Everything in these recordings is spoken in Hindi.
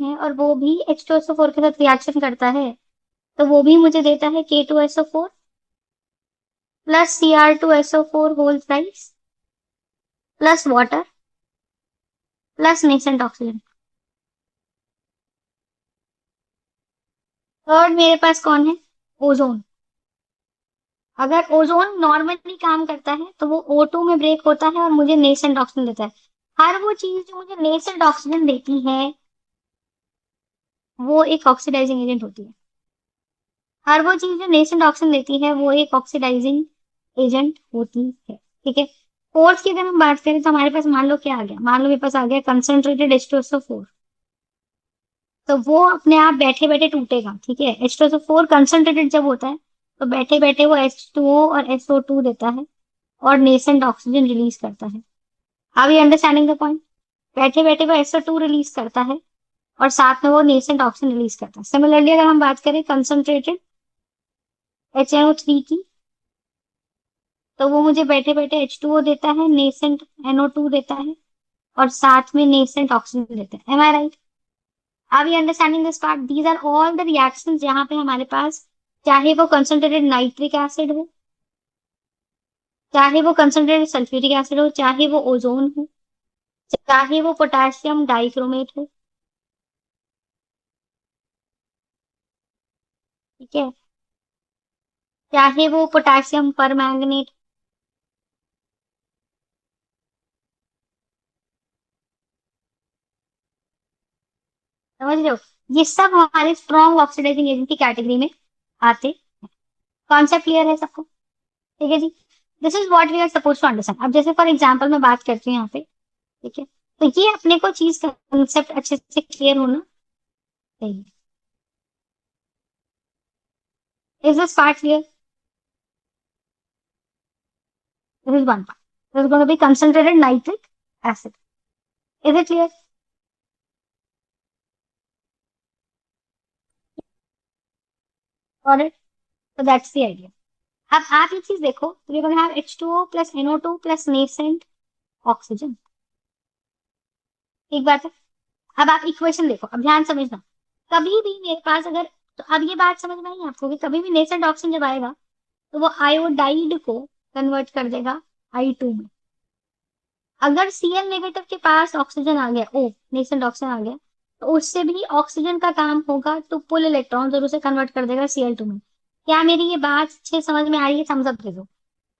है और वो भी H2SO4 के साथ रिएक्शन करता है, तो वो भी मुझे देता है K2SO4 plus Cr2SO4 whole thrice plus water plus nascent oxygen. Third मेरे पास कौन है? ओजोन। अगर ओजोन नॉर्मली काम करता है तो वो O2 में ब्रेक होता है और मुझे नेसेंट ऑक्सीजन देता है। हर वो चीज जो मुझे नेसेंट ऑक्सीजन देती है वो एक ऑक्सीडाइजिंग एजेंट होती है। हर वो चीज जो नेसेंट ऑक्सीजन देती है वो एक ऑक्सीडाइजिंग एजेंट होती है। ठीक है। फोर्थ की अगर हम बात करें तो हमारे पास मान लो क्या आ गया, मान लो मेरे पास आ गया कंसंट्रेटेड H2SO4। तो वो अपने आप बैठे बैठे टूटेगा। ठीक है। H2SO4 कंसंट्रेटेड जब होता है तो बैठे बैठे वो H2O और SO2 देता है और नेसेंट ऑक्सीजन रिलीज करता है। Are you understanding the point? बैठे बैठे वो SO2 रिलीज करता है और साथ में वो नेसेंट ऑक्सीजन रिलीज करता है। सिमिलरली अगर हम बात करें कंसंट्रेटेड HNO3 की, तो वो मुझे बैठे बैठे H2O देता है, नेसेंट NO2 देता है और साथ में नेसेंट ऑक्सीजन देता है। Am I right? Are we understanding this part? These are all the reactions जहां पे हमारे पास, चाहे वो कंसंट्रेटेड नाइट्रिक एसिड हो, चाहे वो कंसंट्रेटेड सल्फ्यूरिक एसिड हो, चाहे वो ओजोन हो, चाहे वो पोटेशियम डाइक्रोमेट हो। ठीक है। चाहे वो पोटेशियम परमैंगनेट। समझ रहे हो? ये सब हमारे स्ट्रॉन्ग ऑक्सीडाइजिंग एजेंट की कैटेगरी में आते। कॉन्सेप्ट क्लियर है सबको? ठीक है जी। This is what we are suppose to understand. अब जैसे फॉर एग्जांपल मैं बात करती हूँ यहाँ पे। ठीक है। तो ये अपने को चीज का कंसेप्ट अच्छे से क्लियर होना चाहिए। Is this part clear? This is one part. This is going to be concentrated nitric acid. Is it clear? और so that's the idea. अब आप ये चीज देखो, तो we gonna have H2O plus NO2 plus nascent oxygen. एक बात है। अब आप इक्वेशन देखो, अब ध्यान समझना। कभी भी मेरे पास अगर, तो अब ये बात समझ में आई आपको कि कभी भी नेसेंट ऑक्सीजन जब आएगा तो वो आयोडाइड को कन्वर्ट कर देगा I2 में। अगर Cl नेगेटिव के पास ऑक्सीजन आ गया, ओ नेसेंट ऑक्सीजन आ गया, तो उससे भी ऑक्सीजन का काम होगा टू पुल इलेक्ट्रॉन और उसे कन्वर्ट कर देगा Cl2 में। क्या मेरी ये बात अच्छे समझ में आ रही है? थम्स अप दे दो।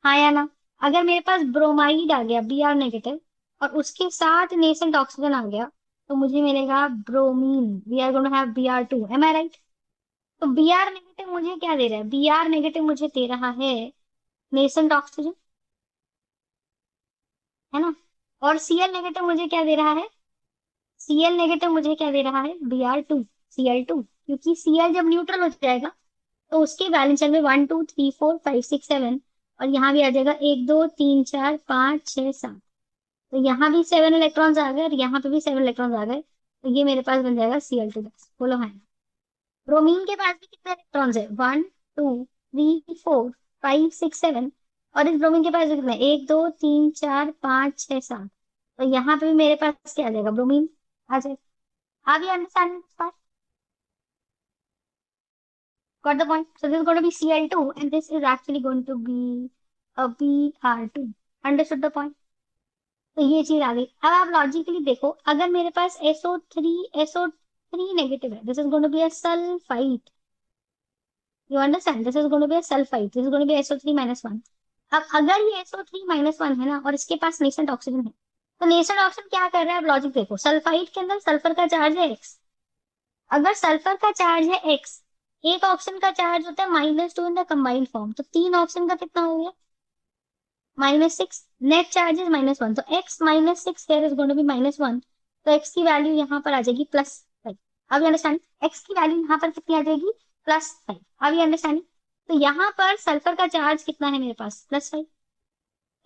हाँ या ना? अगर मेरे पास ब्रोमाइड आ गया Br नेगेटिव और उसके साथ नेसेंट ऑक्सीजन आ गया, तो मुझे मिलेगा bromine. We are going to have Br2। Am I right? तो Br नेगेटिव मुझे क्या दे रहा है? Br नेगेटिव मुझे दे रहा है नेसेंट ऑक्सीजन, है ना? और Cl नेगेटिव मुझे क्या दे रहा है? Cl नेगेटिव मुझे क्या दे रहा है? Br2, Cl2। क्योंकि Cl जब न्यूट्रल हो जाएगा तो उसके वैलेंस शेल में 1 2 3 4 5 6 7, और यहाँ भी आ जाएगा 1 2 3 4 5 6 7। तो यहाँ भी 7 इलेक्ट्रॉन्स आ गए और यहाँ पे भी 7 इलेक्ट्रॉन्स आ गए, तो ये मेरे पास बन जाएगा Cl2 गैस। बोलो हाँ। ब्रोमीन के पास भी कितने इलेक्ट्रॉन्स है? 1 2 3 4 5 6 7। और इस ब्रोमीन के पास भी कितने? 1 2 3 4 5 6 7। तो यहाँ पे भी मेरे पास क्या आ जाएगा? ब्रोमीन आ जाएगा। आप ये understand this part? Got the point? So this is going to be Cl2 and this is actually going to be a Br2. Understood the point? तो ये चीज आ गई। अब आप लॉजिकली देखो, अगर मेरे पास SO3 नेगेटिव है, this is going to be a sulphide. You understand? This is going to be a sulphide, this is going to be SO3 - 1। अब अगर ये SO3 - 1 है ना और इसके पास नेसेंट ऑक्सीजन है, तो नेसेंट ऑक्सीजन क्या कर रहा है? अब लॉजिक देखो, सल्फाइड के अंदर सल्फर का चार्ज है X। अगर सल्फर का चार्ज है X, एक ऑक्सीजन का चार्ज होता है -2 इन द कंबाइंड फॉर्म, तो 3 ऑक्सीजन का कितना हो गया? -6। नेट चार्ज इज -1, तो x -6 here is going to be -1। तो x की वैल्यू यहाँ पर आ जाएगी +5। अब अंडरस्टैंड? x की वैल्यू यहाँ पर कितनी आ जाएगी? +5। अब ये अंडरस्टैंडिंग? तो यहाँ पर सल्फर का चार्ज कितना है मेरे पास? +5।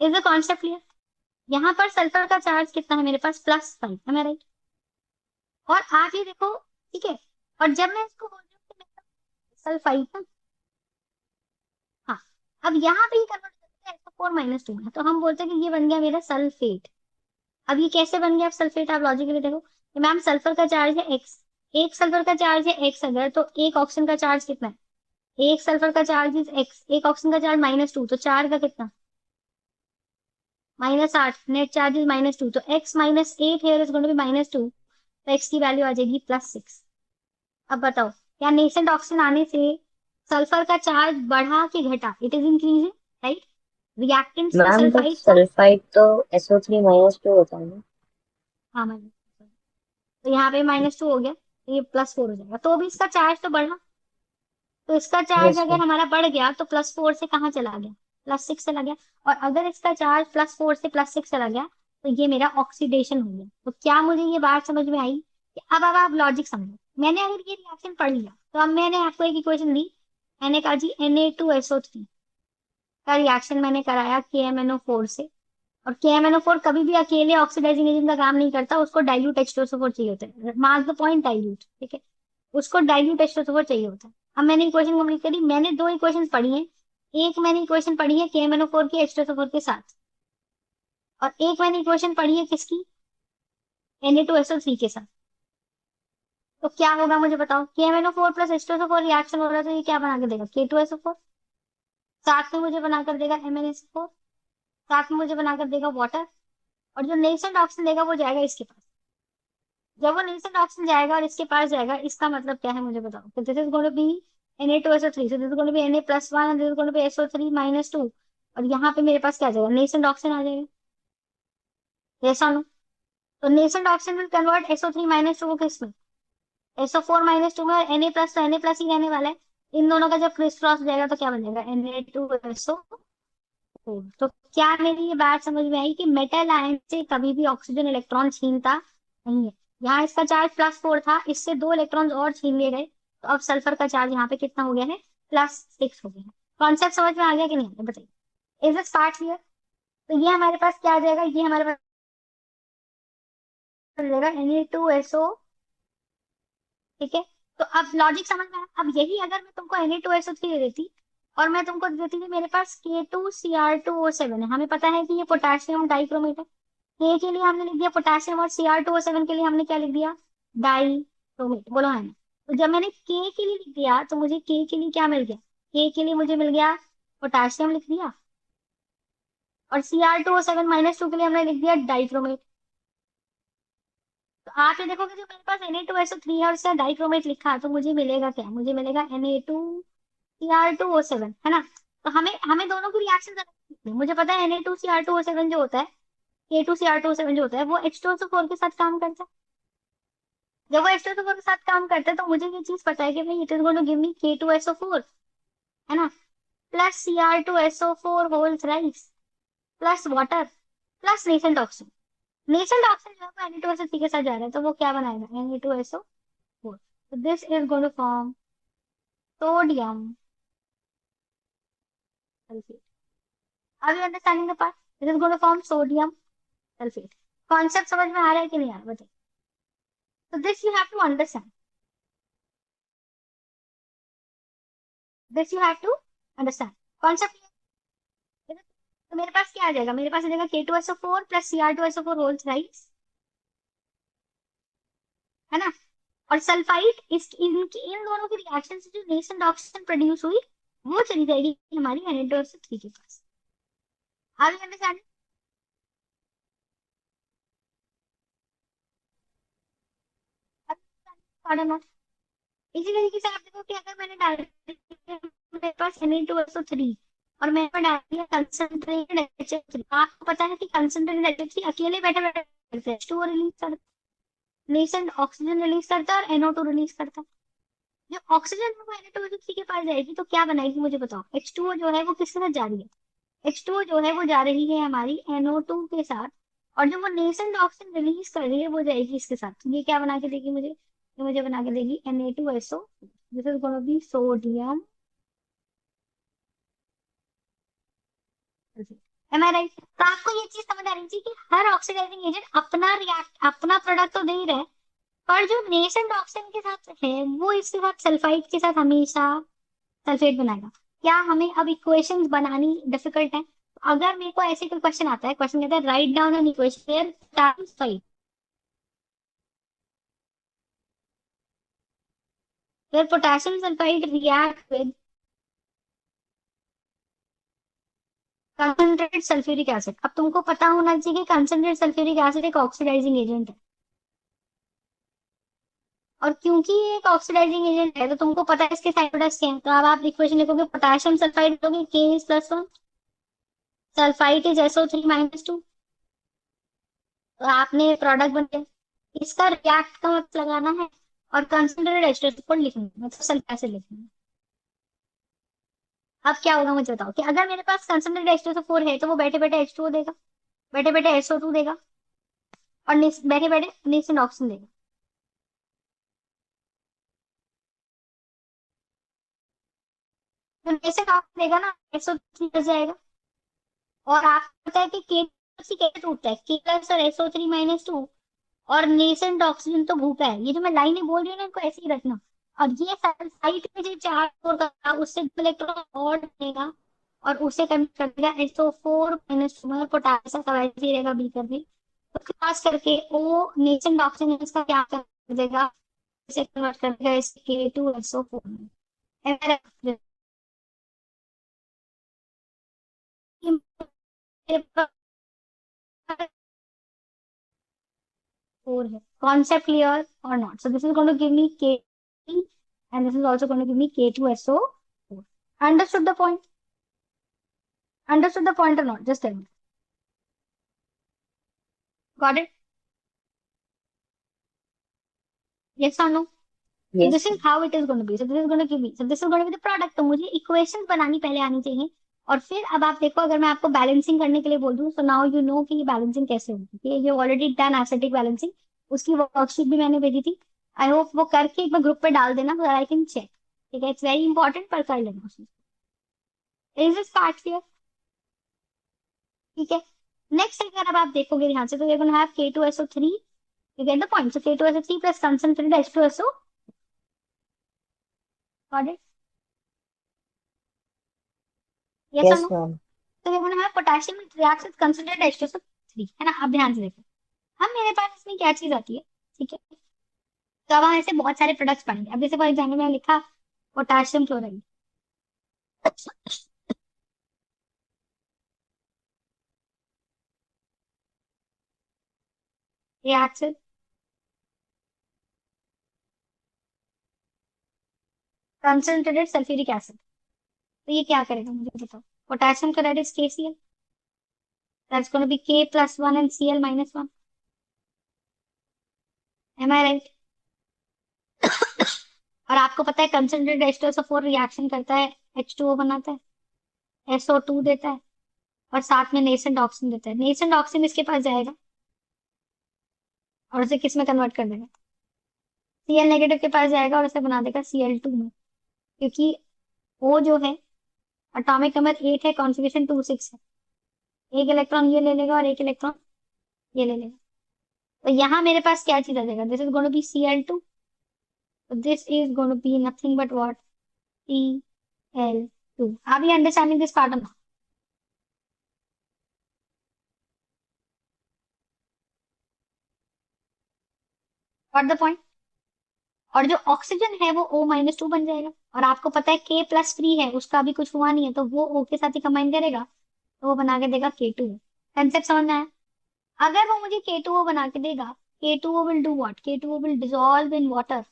Is the concept clear? यहाँ पर सल्फर का चार्ज कितना है मेरे पास? +5। है राइट? और आप ये देखो। ठीक है। और जब मैं इसको बोल रही हूँ सल्फाइड ना, हाँ, अब यहाँ पे ही कन्वर्ट करते हैं SO4 - 2 में, तो हम बोलते हैं कि ये बन गया मेरा सल्फेट। अब ये कैसे बन गया? अब सल्फेट आप लॉजिकली देखो कि मैम सल्फर का चार्ज है X, एक सल्फर का चार्ज है एक्स अगर, तो एक ऑक्सीजन का चार्ज कितना है? एक सल्फर का चार्ज इज एक्स, एक ऑक्सीजन का चार्ज -2, तो चार का कितना? -8, नेट चार्ज इज -2, तो x -8 here is going to be -2, तो x की वैल्यू आ जाएगी +6। अब बताओ, क्या नेसेंट ऑक्सीजन आने से सल्फर का चार्ज बढ़ा कि घटा? It is increasing, right? Reactants में मैम बट सल्फाइड था। सल्फाइड तो SO3 - 2 होता है ना। हाँ मैंने, तो यहाँ पे -2 हो गया, तो ये +4 हो जाएगा, तो भी इसका चार्ज तो बढ़ा। तो इसका चार्ज यस अगर मैम। हमारा बढ़ गया तो +4 से कहाँ चला गया? +6 चला गया। और अगर इसका चार्ज +4 से +6 चला गया, तो ये मेरा ऑक्सीडेशन हो गया। तो क्या मुझे ये बात समझ में आई कि अब आप लॉजिक समझो। मैंने अगर ये रिएक्शन पढ़ लिया, तो अब मैंने आपको एक इक्वेशन दी, मैंने कहा जी Na2SO3 का रिएक्शन मैंने कराया KMnO4 से। और KMnO4 कभी भी अकेले ऑक्सीडाइजिंग एजेंट का काम नहीं करता, उसको डाइल्यूट H2SO4 चाहिए होता है। मार्क द पॉइंट, डाइल्यूट, ठीक है? उसको डाइल्यूट H2SO4 चाहिए होता है। अब मैंने इक्वेशन कंप्लीट करी, मैंने दो इक्वेशन पढ़ी है। एक मैंने इक्वेशन पढ़ी है KMnO4 की H2SO4 के साथ, और एक मैंने इक्वेशन पढ़ी है किसकी? Na2SO3 के साथ। तो क्या होगा मुझे बताओ? KMnO4 प्लस H2SO4 रिएक्शन हो रहा है, तो ये क्या बना के देगा? K2SO4। साथ में मुझे बनाकर देगा MnSO4। साथ में मुझे बनाकर देगा वाटर। और जो नेसेंट ऑक्सीजन देगा वो जाएगा इसके पास। जब वो नेसेंट ऑक्सीजन जाएगा और इसके पास जाएगा, इसका मतलब क्या है मुझे बताओ? तो this is going to be Na2SO3, so this is going to be Na+1 and this is going to be SO3 - 2। और यहाँ पे मेरे पास क्या आ जाएगा? नेसेंट ऑक्सीजन आ जाएगा। ऐसा नो, तो nascent oxygen will convert SO3 - 2 को किसमें? SO4 - 2 में, और Na+ तो Na+ ही रहने वाला है। इन दोनों का जब क्रिस क्रॉस हो जाएगा तो क्या बन जाएगा? Na2SO4। तो क्या मेरी ये बात समझ में आई कि मेटल आयन से कभी भी ऑक्सीजन इलेक्ट्रॉन छीनता नहीं है? यहाँ इसका चार्ज +4 था, इससे 2 इलेक्ट्रॉन्स और छीन लिए गए, तो अब सल्फर का चार्ज यहाँ पे कितना हो गया है? +6 हो गया है। कॉन्सेप्ट समझ में आ गया कि नहीं आ गया बताइए? Is this part clear? तो ये हमारे पास क्या आ जाएगा? ये हमारे पास आ जाएगा Na2SO, ठीक है? तो अब लॉजिक समझ में आया। अब यही अगर मैं तुमको Na2SO3 दे देती, और मैं तुमको दे देती कि मेरे पास K2Cr2O7 है, हमें पता है कि ये पोटेशियम डाइक्रोमेट है। के लिए हमने लिख दिया पोटेशियम, और Cr2O7 के लिए हमने क्या लिख दिया? डाइक्रोमेट। बोलो है ना? तो जब मैंने के के लिए लिख दिया, तो मुझे के लिए क्या मिल गया? के लिए मुझे मिल गया पोटेशियम लिख दिया, और Cr2O7 - 2 के लिए हमने लिख दिया डाइक्रोमेट। तो आप ये देखोगे, जो मेरे पास Na2SO3 है और उसका डाइक्रोमेट लिखा है, तो मुझे मिलेगा क्या? मुझे मिलेगा Na2Cr2O7, है ना? तो हमें हमें दोनों की रिएक्शन करनी है। मुझे पता है Na2Cr2O7 जो होता है, K2Cr2O7 जो होता है, वो H2SO4 के साथ काम करता है। जब वो H2SO4 के साथ काम करता है, तो मुझे ये चीज पता है कि भाई it is going to give me K2SO4, है ना? Plus Cr2SO4 whole thrice, plus water, plus nascent oxygen. Nascent oxygen जो है Na2SO3 के साथ जा रहा है, तो वो क्या बनाएगा? Na2SO4। तो this is going to form sodium sulphate. Are you understanding the part? This is going to form sodium sulphate. Concept समझ में आ रहा है कि नहीं आ रहा बताइए? तो this you have to understand, this you have to understand concept. तो मेरे पास क्या आ जाएगा? मेरे पास आ जाएगा K2SO4 plus Cr2SO4 whole thrice, है ना? और सल्फाइड, इन दोनों की रिएक्शन से जो नेसेंट ऑक्सीजन प्रोड्यूस हुई, वो चली जाएगी हमारी Na2SO3 के पास। Are you understand? इसी तरीके से आप देखो कि अगर मैंने डाल दिया मेरे पास Na2SO3, और मैंने डाल दिया कंसंट्रेटेड HF3। आपको पता है कि कंसंट्रेटेड HF3 अकेले बैठे बैठे H2O रिलीज करता है, नेसेंट ऑक्सीजन रिलीज करता है, और NO2 रिलीज करता है। जो ऑक्सीजन है वो Na2SO3 के पास जाएगी, तो क्या बनाएगी मुझे बताओ? H2O जो है वो किसके साथ जा रही है? H2O जो है वो जा रही है हमारी NO2 के साथ, और जो वो नेसेंट ऑक्सीजन रिलीज कर रही है वो जाएगी इसके साथ। ये क्या बना के देगी मुझे? ये मुझे बना के देगी Na2SO। This is gonna be sodium sulphate. Am I right? तो आपको ये चीज समझ आ रही थी कि हर ऑक्सीडाइजिंग एजेंट अपना प्रोडक्ट तो दे ही रहा है, पर जो नेसेंट ऑक्सीजन के साथ है, वो इसके साथ सल्फाइड के साथ हमेशा सल्फेट बनाएगा। क्या हमें अब इक्वेशंस बनानी डिफिकल्ट है? तो अगर मेरे को ऐसे कोई क्वेश्चन आता है, क्वेश्चन कहता है write down an equation times 5, फिर potassium sulphide react with concentrated sulphuric acid. अब तुमको पता होना चाहिए कि कंसंट्रेटेड सल्फ्यूरिक एसिड एक ऑक्सीडाइजिंग एजेंट है, और क्योंकि ये एक ऑक्सीडाइजिंग एजेंट है तो तुमको पता है इसके साइड प्रोडक्ट्स क्या हैं। तो अब आप इक्वेशन लिखोगे, पोटेशियम सल्फाइड लोगे के इज +1, सल्फाइड इज SO3-2, तो आपने प्रोडक्ट बन गया। इसका रिएक्ट का मत लगाना है, और कंसंट्रेटेड एस्टर लिखना है, मतलब सल्फर एसिड लिखना है। अब क्या होगा मुझे बताओ, कि अगर मेरे पास कंसंट्रेटेड H2SO4 है तो वो बैठे बैठे H2O देगा, बैठे बैठे SO2 देगा, और बैठे बैठे नेसेंट ऑक्सीजन देगा। तो नेसेंट ऑक्सीजन देगा ना, SO3 बच जाएगा। और आपको पता है कि के कैसे टूटता है, के प्लस और SO3-2, और नेसेंट ऑक्सीजन तो भूखा है। ये जो मैं लाइनें बोल रही हूँ ना, इनको ऐसे ही रखना। और ये साइट में जो चार फोर का उससे इलेक्ट्रॉन और देगा, और उसे कन्वर्ट कर देगा SO4-, मतलब पोटेशियम का वैसे ही रहेगा बी कर भी। तो खास करके वो नेसेंट ऑक्सीजन इसका क्या कर देगा, इसे कन्वर्ट कर देगा इस K2SO4 में। फोर है, कॉन्सेप्ट क्लियर और not? So this is going to give me K, and this is also going to give me K2SO4. Understood the point? Understood the point or not? Just tell me. Got it? Yes or no? So yes this is how it is going to be. So this is going to give me. So this is going to be the product. तो मुझे इक्वेशन बनानी पहले आनी चाहिए। और फिर अब आप देखो, अगर मैं आपको बैलेंसिंग करने के लिए बोल दूं, सो नाउ यू नो कि ये बैलेंसिंग कैसे होगी। कि ये ऑलरेडी डन एसिडिक बैलेंसिंग, उसकी वर्कशीट भी मैंने भेजी थी। आई होप वो करके एक बार ग्रुप पे डाल देना, so आई कैन चेक। ठीक है, इट्स वेरी इंपॉर्टेंट, पर कर लेना उसमें। Is this part clear? ठीक है। नेक्स्ट अगर अब आप देखोगे ध्यान से, तो we gonna have K2SO3। You get the point? So K2SO3 plus concentrated H2SO। Got it? Yes और यस नो? मैम। तो we gonna have potassium reacts with concentrated H2SO3, है ना? अब ध्यान से देखो, हम मेरे पास इसमें क्या चीज आती है। ठीक है, तो अब हम ऐसे बहुत सारे प्रोडक्ट्स पढ़ेंगे। अब जैसे फॉर एग्जाम्पल मैंने लिखा potassium chloride reacts with concentrated sulphuric acid. तो ये क्या करेगा मुझे बताओ? Potassium chloride is KCl, that's gonna be K+1 and Cl-1। Am I right? और आपको पता है कंसंट्रेटेड H2SO4 रिएक्शन करता है, H2O बनाता है, SO2 देता है, और साथ में नेसेंट ऑक्सीजन देता है। नेसेंट ऑक्सीजन इसके पास जाएगा, और उसे किस में कन्वर्ट कर देगा? Cl- के पास जाएगा, और उसे बना देगा Cl2 में। क्योंकि O जो है, एटॉमिक नंबर 8 है, कॉन्फ़िगरेशन 2 6 है। एक इलेक्ट्रॉन ये ले लेगा, और एक इलेक्ट्रॉन ये ले लेगा। तो यहाँ मेरे पास क्या चीज आ जाएगा? This is going to be Cl2। This is going to be nothing but what? Cl2। Are you understanding this part? What the point? और जो ऑक्सीजन है वो O-2 बन जाएगा, और आपको पता है K+ फ्री है, उसका अभी कुछ हुआ नहीं है, तो वो O के साथ ही कंबाइन करेगा, तो वो बना के देगा K2। कंसेप्ट समझ में आया? अगर वो मुझे K2O बना के देगा, K2O will do what? K2O will dissolve in water,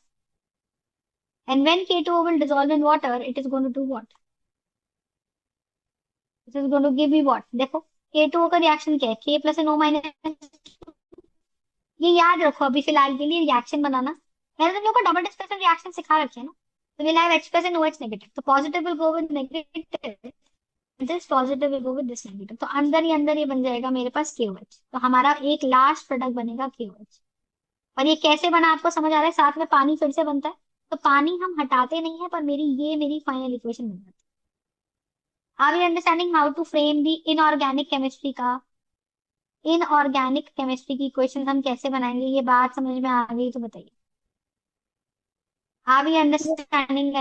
and when K2O will dissolve in water, it is going to do what? It is going to give me what? देखो, K2O का रिएक्शन क्या है? K+and O-। ये याद रखो अभी फिलहाल के लिए, रिएक्शन बनाना। मैंने तुम लोग को डबल डिस्प्लेसमेंट रिएक्शन सिखा रखे है ना। तो will have H+ and OH negative, तो positive will go with negative, this positive will go with this negative, तो अंदर ही अंदर ये बन जाएगा मेरे पास KOH। तो हमारा एक लास्ट प्रोडक्ट बनेगा KOH। और ये कैसे बना आपको समझ आ रहा है? साथ में पानी फिर से बनता है, तो पानी हम हटाते नहीं है, पर मेरी फाइनल इक्वेशन बन जाती है। Are you understanding how to frame the inorganic chemistry का? इनऑर्गेनिक केमिस्ट्री की इक्वेशन हम कैसे बनाएंगे, ये बात समझ में आ गई तो बताइए। Are we understanding?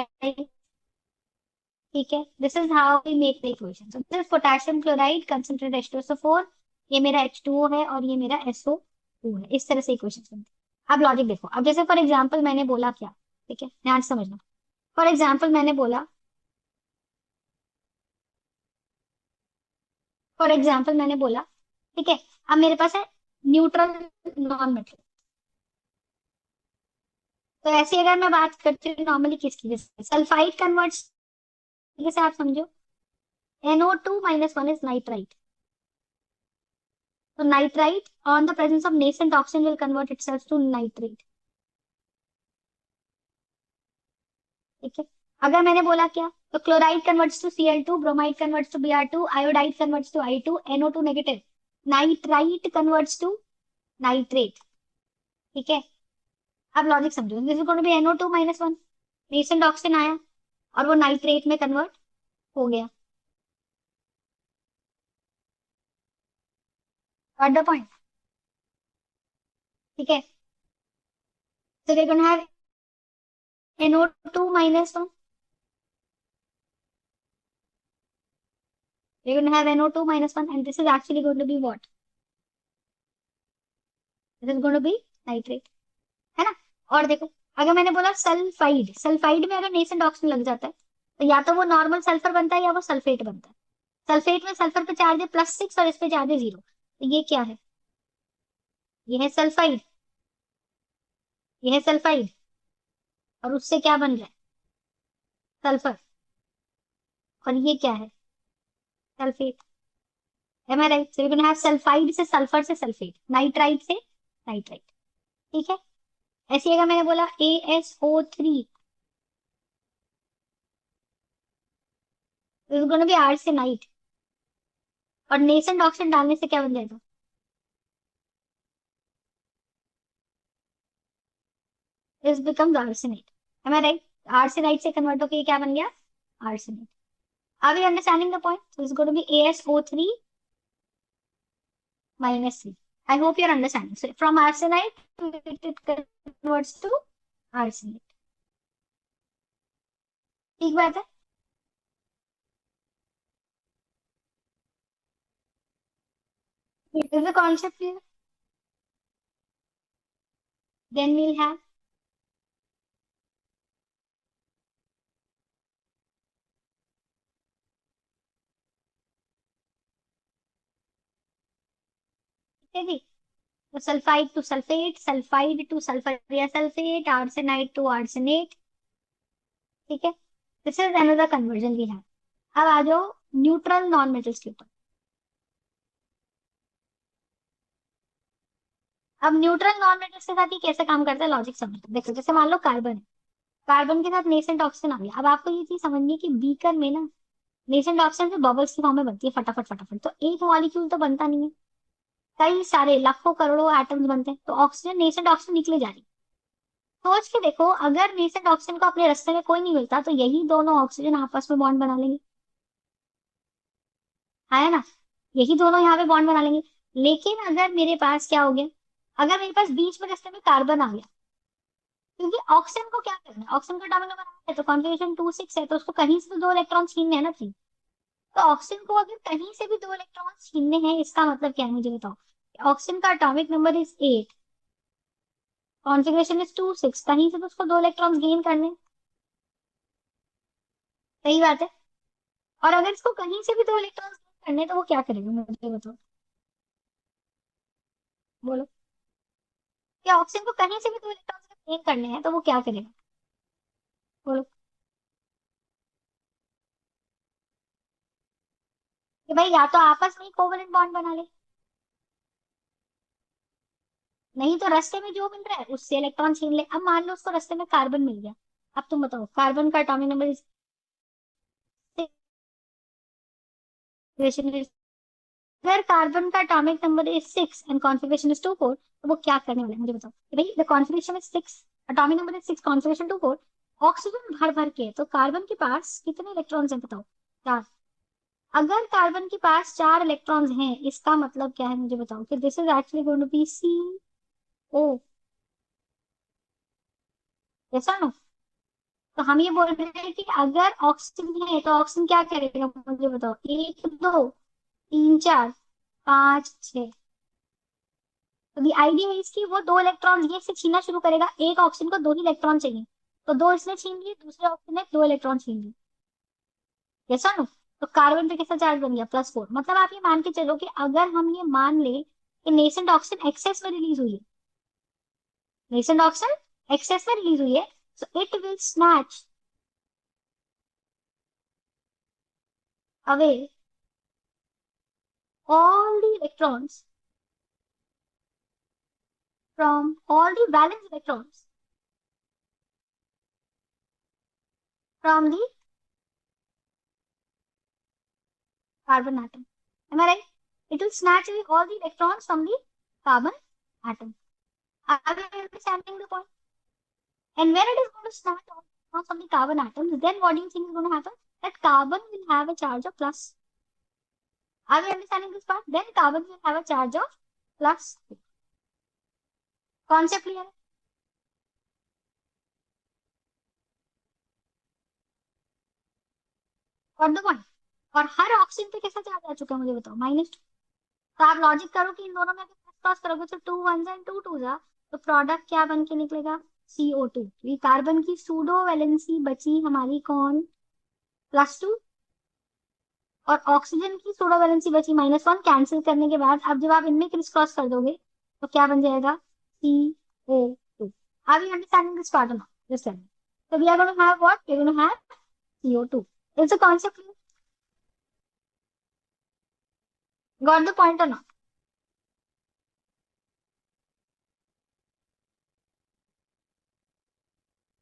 ठीक है, this is how we make the equation. So this is potassium chloride concentrated H2SO4, ये मेरा H2O है, और ये मेरा SO2 है। इस तरह से इक्वेशन बनती है। अब लॉजिक देखो, अब जैसे फॉर एग्जांपल मैंने बोला क्या, ठीक है, ध्यान से समझना। फॉर एग्जाम्पल मैंने बोला, ठीक है, अब मेरे पास है न्यूट्रल नॉन मेटल। तो ऐसे अगर मैं बात करती हूँ नॉर्मली किसकी, जैसे सल्फाइड कन्वर्ट्स, जैसे आप समझो, NO2 - 1 इज नाइट्राइट। तो nitrite on the presence of nascent oxygen will convert itself to nitrate. ठीक है, अगर मैंने बोला क्या, तो chloride converts to Cl2, bromide converts to Br2, iodide converts to I2, NO2 negative, nitrite converts to nitrate. ठीक है, अब लॉजिक समझो, this is going to be NO2 - 1, nascent oxygen आया और वो नाइट्रेट में कन्वर्ट हो गया। Got the point? ठीक है, so we're going to have NO2 - 1, we're going to have NO2 - 1, and this is actually going to be what? This is going to be nitrate, है ना? और देखो, अगर मैंने बोला सल्फाइड, सल्फाइड में अगर नेसेंट ऑक्सीजन लग जाता है, तो या तो वो नॉर्मल सल्फर बनता है या वो सल्फेट बनता है। सल्फेट में सल्फर पे चार्ज है +6 और इस पे चार्ज है 0, तो ये क्या है? ये है सल्फाइड, ये है सल्फाइड, और उससे क्या बन रहा है? सल्फर। और ये क्या है? Sulphate. Am I right? So you can have sulphide से सल्फर से सल्फेट, नाइट्राइट से नाइट्राइट। ठीक है, ऐसे अगर मैंने बोला ASO3, is gonna be arsenite, और नेसेंट ऑक्सीजन डालने से क्या बन जाएगा? This becomes arsenite. Am I right? Arsenite से कन्वर्ट होकर ये क्या बन गया? Arsenite. Are we understanding the point? So is gonna be ASO3 - 3। I hope you're understanding. So from arsenite it converts to arsenate. ठीक बात है? Is the concept clear? Then we'll have, ठीक है जी, तो sulphide to sulphate, sulphide to sulphur या सल्फेट, आर्सेनाइट टू आर्सेनेट। ठीक है, this is another conversion we have. अब आ जाओ न्यूट्रल नॉन मेटल्स के ऊपर। अब न्यूट्रल नॉन मेटल्स के साथ ये कैसे काम करता है, लॉजिक समझो। देखो, जैसे मान लो कार्बन है, कार्बन के साथ नेसेंट ऑक्सीजन आ गया। अब आपको ये चीज समझनी है कि बीकर में ना नेसेंट ऑक्सीजन से बबल्स की फॉर्म में बनती है, फटाफट फटाफट, तो एक मॉलिक्यूल तो बनता नहीं है, कई सारे लाखों करोड़ों एटम्स बनते हैं, तो ऑक्सीजन, नेसेंट ऑक्सीजन निकले जा रही है। सोच के देखो, अगर नेसेंट ऑक्सीजन को अपने रास्ते में कोई नहीं मिलता, तो यही दोनों ऑक्सीजन आपस में बॉन्ड बना लेंगे, है ना? यही दोनों यहाँ पे बॉन्ड बना लेंगे। लेकिन अगर मेरे पास क्या हो गया, अगर मेरे पास बीच में रास्ते में कार्बन आ गया, क्योंकि ऑक्सीजन को क्या करना है, ऑक्सीजन का एटॉमिक नंबर है तो कॉन्फ़िगरेशन 2 6 है, तो उसको कहीं से तो 2 इलेक्ट्रॉन छीनने हैं ना, 3। तो ऑक्सीजन को अगर कहीं से भी 2 इलेक्ट्रॉन छीनने हैं, इसका मतलब क्या है मुझे बताओ? ऑक्सीजन का atomic number is 8, configuration is 2 6, कहीं से तो उसको 2 इलेक्ट्रॉन गेन करने हैं। सही बात है। और अगर इसको कहीं से भी 2 इलेक्ट्रॉन गेन करने हैं, तो वो क्या करेगा मुझे बताओ? बोलो, कि ऑक्सीजन को कहीं से भी 2 इलेक्ट्रॉन गेन करने हैं, तो वो क्या करेगा? बोलो, कि भाई या तो आपस में ही कोवलेंट बॉन्ड बना ले, नहीं तो रास्ते में जो मिल रहा है उससे इलेक्ट्रॉन छीन ले। अब मान लो उसको रास्ते में कार्बन मिल गया, अब तुम बताओ, कार्बन का एटॉमिक नंबर, अगर कार्बन का atomic number is 6 and configuration is 2 4, तो वो क्या करने वाला है मुझे बताओ? कि भाई the configuration is 6, atomic number is 6, configuration 2 4, oxygen भर भर के, तो कार्बन के पास कितने इलेक्ट्रॉन्स हैं बताओ? 4। अगर कार्बन के पास 4 इलेक्ट्रॉन्स हैं, इसका मतलब क्या है मुझे बताओ? कि this is actually going to be CO। ऐसा नो? तो हम ये बोल रहे हैं कि अगर ऑक्सीजन है, तो ऑक्सीजन क्या करेगा मुझे बताओ? 1 2 3 4 5 6। तो दी आइडिया है इसकी, वो 2 इलेक्ट्रॉन ये से छीना शुरू करेगा, एक ऑक्सीजन को 2 ही इलेक्ट्रॉन चाहिए, तो दो इसने छीन लिए, दूसरे ऑक्सीजन ने दो इलेक्ट्रॉन छीन लिए। यस और नो? तो कार्बन पे कैसा चार्ज बन गया? +4। मतलब आप ये मान के चलो कि अगर हम ये मान ले कि नेसेंट ऑक्सीजन एक्सेस में रिलीज हुई है, नेसेंट ऑक्सीजन एक्सेस में रिलीज हुई है, so it will snatch away all the electrons from all the valence electrons from the carbon atom. Am I right? It will snatch away all the electrons from the carbon atom. Are you understanding the point? And when it is going to snatch all the electrons from the carbon atoms, then what do you think is going to happen? That carbon will have a charge of plus. Are you understanding this part? Then carbon will have a charge of plus. Concept clear? Got the point? और हर ऑक्सीजन पे कैसा चार्ज आ चुका है मुझे बताओ? -2। तो आप लॉजिक करो कि इन दोनों में क्रॉस करोगे तो two one and two two जा, तो प्रोडक्ट क्या बन के निकलेगा? CO2। ये कार्बन की सूडो वैलेंसी बची हमारी कौन? +2। और ऑक्सीजन की सूडो वैलेंसी बची -1। कैंसिल करने के बाद अब जब आप इनमें क्रिस क्रॉस कर दोगे तो क्या बन जाएगा? CO2। Are you understanding this part? This time so we are going to have what? We are going to have CO2। It's a concept. Got the point or not?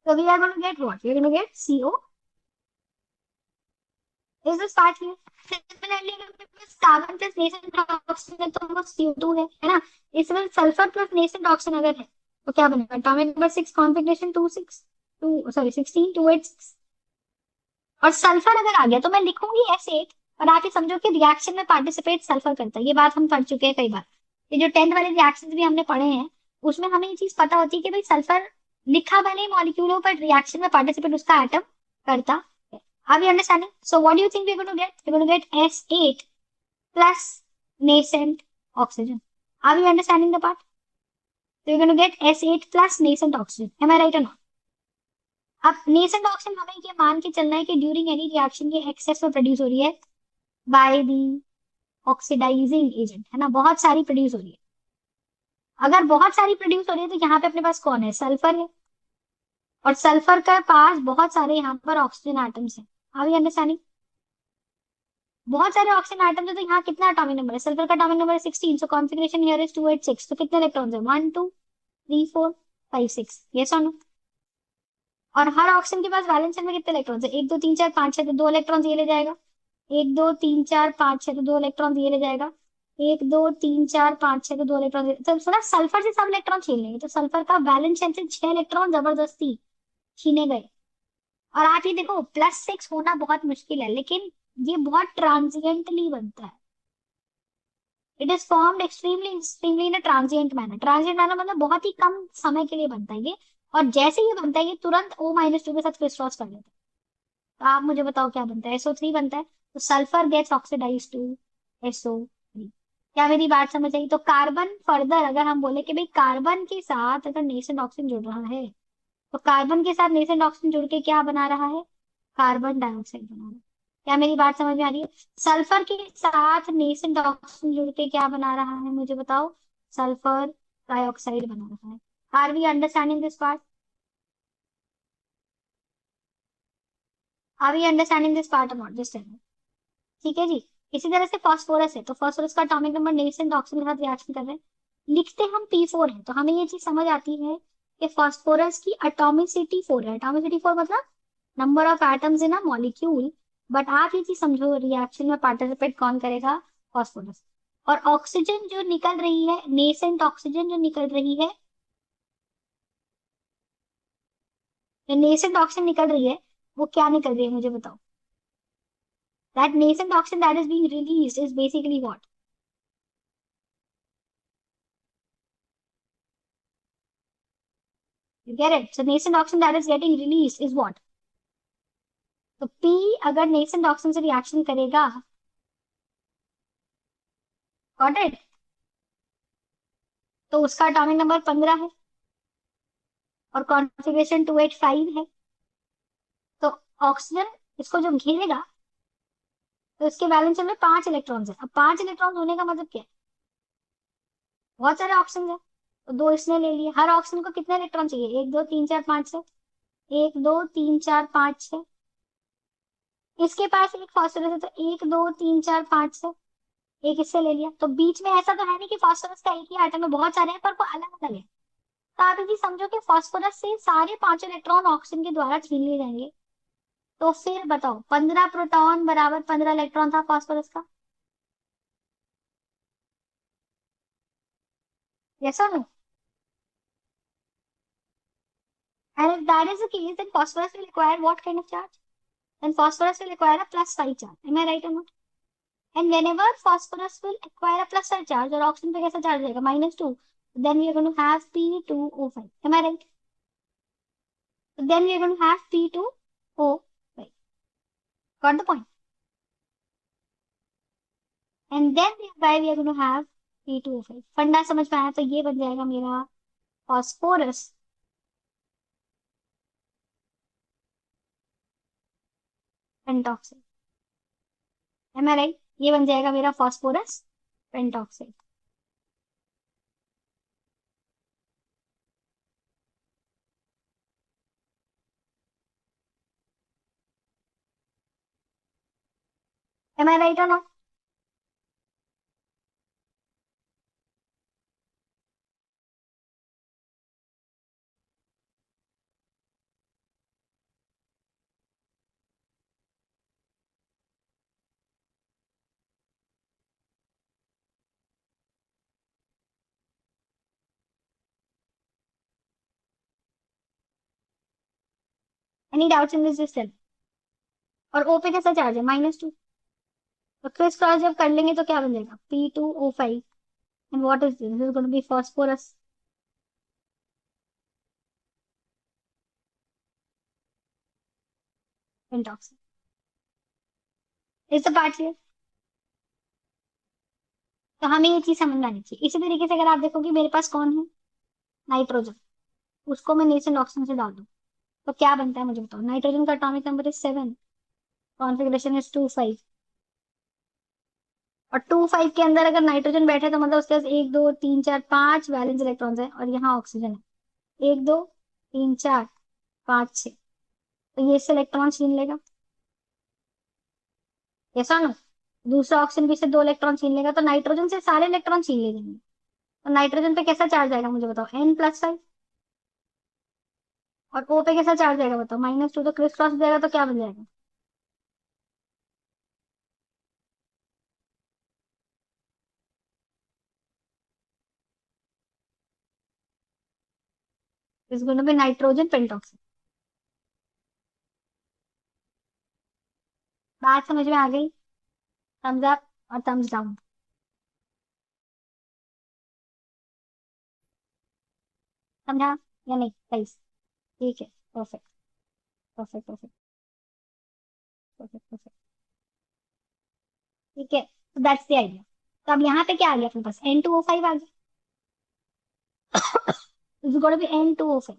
So we are going to get what? We are going to get CO। Is this part clear? Similarly, carbon plus nascent oxygen है तो वो CO2 है ना? इसमें सल्फर प्लस नेसेंट ऑक्सीजन अगर है तो क्या बनेगा? Atomic number 6 configuration 2 6 2 sorry 16 2 8 6। और सल्फर अगर आ गया तो मैं लिखूंगी S8। और आप ये समझो कि रिएक्शन में पार्टिसिपेट सल्फर करता है। ये बात हम पढ़ चुके हैं कई बार। ये जो 10th वाले रिएक्शन भी हमने पढ़े हैं उसमें हमें ये चीज पता होती है कि भाई सल्फर लिखा भले मॉलिक्यूल हो पर रिएक्शन में पार्टिसिपेट उसका एटम करता है। Are we understanding? So what do you think we're going to get? We're going to get S8 plus nascent oxygen. Are we understanding the part? So we're going to get S8 plus nascent oxygen. Am I right or not? अब नेसेंट ऑक्सीजन हमें ये मान के चलना है कि ड्यूरिंग एनी रिएक्शन ये एक्सेस में प्रोड्यूस हो रही है बाय दी ऑक्सीडाइजिंग एजेंट, है ना? बहुत सारी प्रोड्यूस हो रही है। अगर बहुत सारी प्रोड्यूस हो रही है तो यहाँ पे अपने पास कौन है? सल्फर है। और सल्फर के पास बहुत सारे यहाँ पर ऑक्सीजन एटम्स हैं। Are we understanding? बहुत सारे ऑक्सीजन एटम्स है तो यहाँ कितना एटॉमिक नंबर है? सल्फर का एटॉमिक नंबर है 16। So configuration here is 2 8 6। तो कितने इलेक्ट्रॉन्स है? 1 2 3 4 5 6। यस और नो? और हर ऑक्सीजन के पास वैलेंस शेल में कितने इलेक्ट्रॉन्स है? 1 2 3 4 5 6। तो दो इलेक्ट्रॉन्स ये ले जाएगा। 1 2 3 4 5 6। तो दो इलेक्ट्रॉन्स ये ले जाएगा। 1 2 3 4 5 6। तो दो इलेक्ट्रॉन। तो सुना, सल्फर से सब इलेक्ट्रॉन छीन लेंगे तो सल्फर का वैलेंस शेल से 6 इलेक्ट्रॉन जबरदस्ती छीने गए। और आप ये देखो +6 होना बहुत मुश्किल है लेकिन ये बहुत ट्रांजिएंटली बनता है। It is formed extremely extremely in transient manner. Transient manner मतलब बहुत ही कम समय के लिए बनता है ये। और जैसे ही बनता है ये तुरंत O-2 के साथ क्रिस क्रॉस कर लेता है। तो आप मुझे बताओ क्या बनता है? SO3 बनता है। तो sulphur gets oxidise to SO3। क्या मेरी बात समझ आई? तो कार्बन फर्दर अगर हम बोले कि भाई कार्बन के साथ अगर नेसेंट ऑक्सीजन जुड़ रहा है तो कार्बन के साथ नेसेंट ऑक्सीजन जुड़ के क्या बना रहा है? कार्बन डाइऑक्साइड बना रहा है। क्या मेरी बात समझ में आ रही है? सल्फर के साथ नेसेंट ऑक्सीजन जुड़ के क्या बना रहा है मुझे बताओ? सल्फर डाइऑक्साइड बना रहा है। Are we understanding this part? Are we understanding this part not this time? ठीक है जी। इसी तरह से फास्फोरस है तो फास्फोरस का एटॉमिक नंबर नेसेंट ऑक्सीजन के साथ रिएक्शन कर रहे हैं, लिखते हम P4 है तो हमें ये चीज समझ आती है कि फास्फोरस की एटॉमिसिटी 4 है। एटॉमिसिटी 4 मतलब number of atoms in a molecule. But आप ये चीज समझो रिएक्शन में पार्टिसिपेट कौन करेगा? फास्फोरस। और ऑक्सीजन जो निकल रही है, नेसेंट ऑक्सीजन जो निकल रही है, जो नेसेंट ऑक्सीजन निकल रही है वो क्या निकल रही है मुझे बताओ? That nascent oxygen that is being released is basically what? You get it? So nascent oxygen that is getting released is what? तो P अगर नेसेंट ऑक्सीजन से रिएक्शन करेगा, गॉट इट, तो उसका एटॉमिक नंबर 15 है। और कॉन्फ़िगरेशन 285 है। तो ऑक्सीजन इसको जो घेरेगा, तो इसके वैलेंस शेल में 5 इलेक्ट्रॉन्स है। अब 5 इलेक्ट्रॉन्स होने का मतलब क्या है? बहुत सारे ऑक्सीजन है, तो दो इसने ले लिए। हर ऑक्सीजन को कितने इलेक्ट्रॉन चाहिए? 1 2 3 4 5 है। 1 2 3 4 5 है। इसके पास एक फॉस्फोरस है, तो 1 2 3 4 5 है। एक इससे ले लिया। तो बीच में ऐसा तो है नहीं कि फॉस्फोरस का एक ही आइटम है, बहुत सारे हैं पर वो अलग अलग है। तो आप ये समझो कि फॉस्फोरस से सारे 5 इलेक्ट्रॉन ऑक्सीजन के द्वारा छीन लिए जाएंगे। तो फिर बताओ, 15 प्रोटॉन बराबर 15 इलेक्ट्रॉन था फॉस्फोरस का। यस और no? And if that is the case, then phosphorus will require what kind of charge? Then phosphorus will require a +5 charge. Am I right or not? And whenever phosphorus will acquire a +5 charge, और ऑक्सीजन पे कैसा चार्ज रहेगा? -2. Then we are going to have P2O5. Am I right? Then we are going to have P2O5. Got the point? And then thereby we are going to have P2O5. फंडा समझ में आया? तो ये बन जाएगा मेरा phosphorus pentoxide. M I right? ये बन जाएगा मेरा phosphorus pentoxide. M I right और not? Any doubts in this? और ओ पे कैसा चार्ज है? -2। तो क्रिस क्रॉस जब कर लेंगे तो क्या बन जाएगा? P2O5। And what is this? This is going to be phosphorus pentoxide. इस पार्ट क्लियर? तो हमें ये चीज समझ में आनी चाहिए। इसी तरीके से अगर आप देखो कि मेरे पास कौन है, नाइट्रोजन, उसको मैं नेसेंट ऑक्सीजन से डाल दूं, तो क्या बनता है मुझे बताओ? नाइट्रोजन का atomic number is 7, configuration is 2 5। और 2 5 के अंदर अगर नाइट्रोजन बैठे तो मतलब उसके पास 1 2 3 4 5 वैलेंस इलेक्ट्रॉन्स है, और यहाँ ऑक्सीजन है 1 2 3 4 5 6। तो ये इससे इलेक्ट्रॉन छीन लेगा, ऐसा ना? दूसरा ऑक्सीजन भी से 2 इलेक्ट्रॉन छीन लेगा, तो नाइट्रोजन से सारे इलेक्ट्रॉन छीन ले जाएंगे। तो नाइट्रोजन पे कैसा चार्ज आएगा मुझे बताओ? N+5। और O पे कैसा चार्ज आएगा बताओ? -2। तो क्रिस क्रॉस जाएगा तो क्या बन जाएगा? Is going to be nitrogen pentoxide. बात समझ में आ गई? थम्स अप और थम्स डाउन। समझा या नहीं गाइस? ठीक है। Perfect perfect perfect perfect perfect. ठीक है, तो दैट्स द आइडिया। तो अब यहाँ पे क्या आ गया अपने पास? N2O5 आ गया। Is going to be N2O5।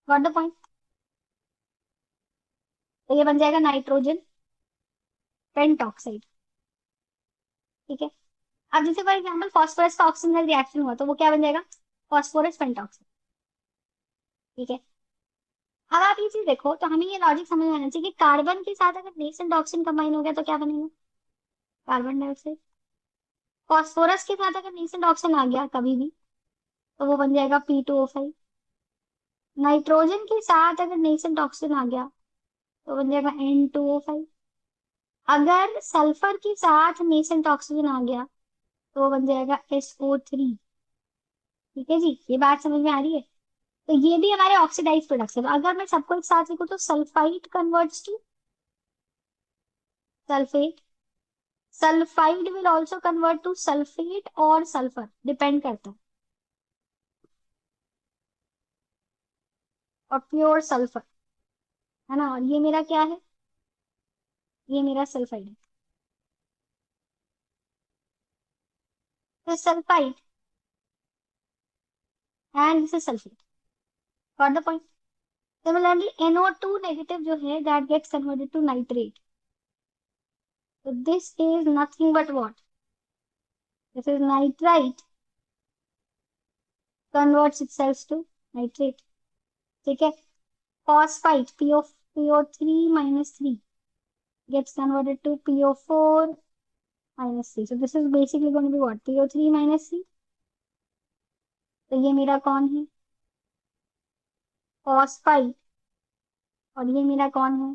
Got the point? तो ये बन जाएगा नाइट्रोजन पेंटॉक्साइड। ठीक है। अब जैसे फॉर एग्जाम्पल फॉस्फोरस का ऑक्सीजन से रिएक्शन हुआ, तो वो क्या बन जाएगा? Phosphorus pentoxide. ठीक है। अब आप ये चीज देखो, तो हमें ये लॉजिक समझ में आना चाहिए कि कार्बन के साथ अगर नेसेंट ऑक्सीजन कंबाइन हो गया तो क्या बनेगा? Carbon dioxide. फॉस्फोरस के साथ अगर नेसेंट ऑक्सीजन आ गया कभी भी, तो वो बन जाएगा P2O5। नाइट्रोजन के साथ अगर नेसेंट ऑक्सीजन आ गया तो बन जाएगा N2O5। अगर सल्फर के साथ नेसेंट ऑक्सीजन आ गया तो वो बन जाएगा SO3। ठीक है जी, ये बात समझ में आ रही है? तो ये भी हमारे ऑक्सीडाइज प्रोडक्ट्स है। तो अगर मैं सबको एक साथ लिखूं, तो sulphide converts to sulphate, sulphide will also convert to sulphate और सल्फर, डिपेंड करता है। और प्योर सल्फर, है ना? और ये मेरा क्या है? ये मेरा सल्फाइड है। तो sulphide and this is sulphate. Got the point? Similarly NO2 negative जो है that gets converted to nitrate. So this is nothing but what? This is nitrite converts itself to nitrate. ठीक है. Phosphite PO3 minus 3 gets converted to PO4 minus 3. So this is basically going to be what? PO3 minus 3. तो ये मेरा कौन है? फॉस्फाइट. और ये मेरा कौन है?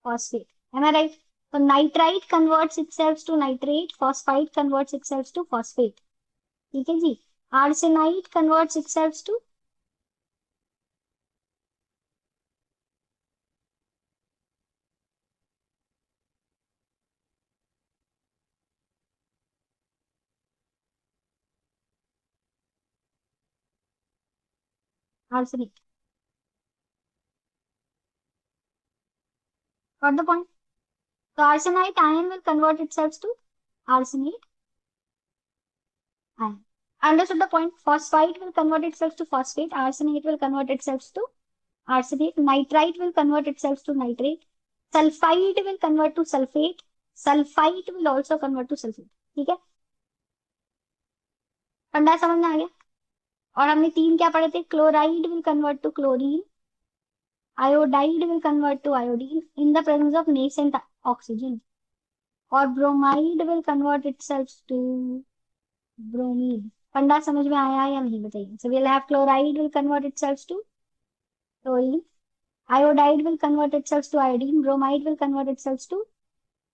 Phosphate. Am I right? So nitrite converts itself to nitrate. Phosphite converts itself to phosphate. ठीक है जी. Arsenite converts itself to arsenic. Got the point? So arsenite ion will convert itself to arsenate ion. Understood the point? Phosphite will convert itself to phosphate. Arsenate will convert itself to arsenate. Nitrite will convert itself to nitrate. Sulfide will convert to sulfate. Sulfite will also convert to sulfate. ठीक है. फंडा समझ में आ गया. और हमने तीन क्या पढ़े थे? Chloride will convert to chlorine. Iodide will convert to iodine in the presence of nascent oxygen. और bromide will convert itself to bromine. फंडा समझ में आया या नहीं बताइए. So we'll have chloride will convert itself to chlorine. Iodide will convert itself to iodine. Bromide will convert itself to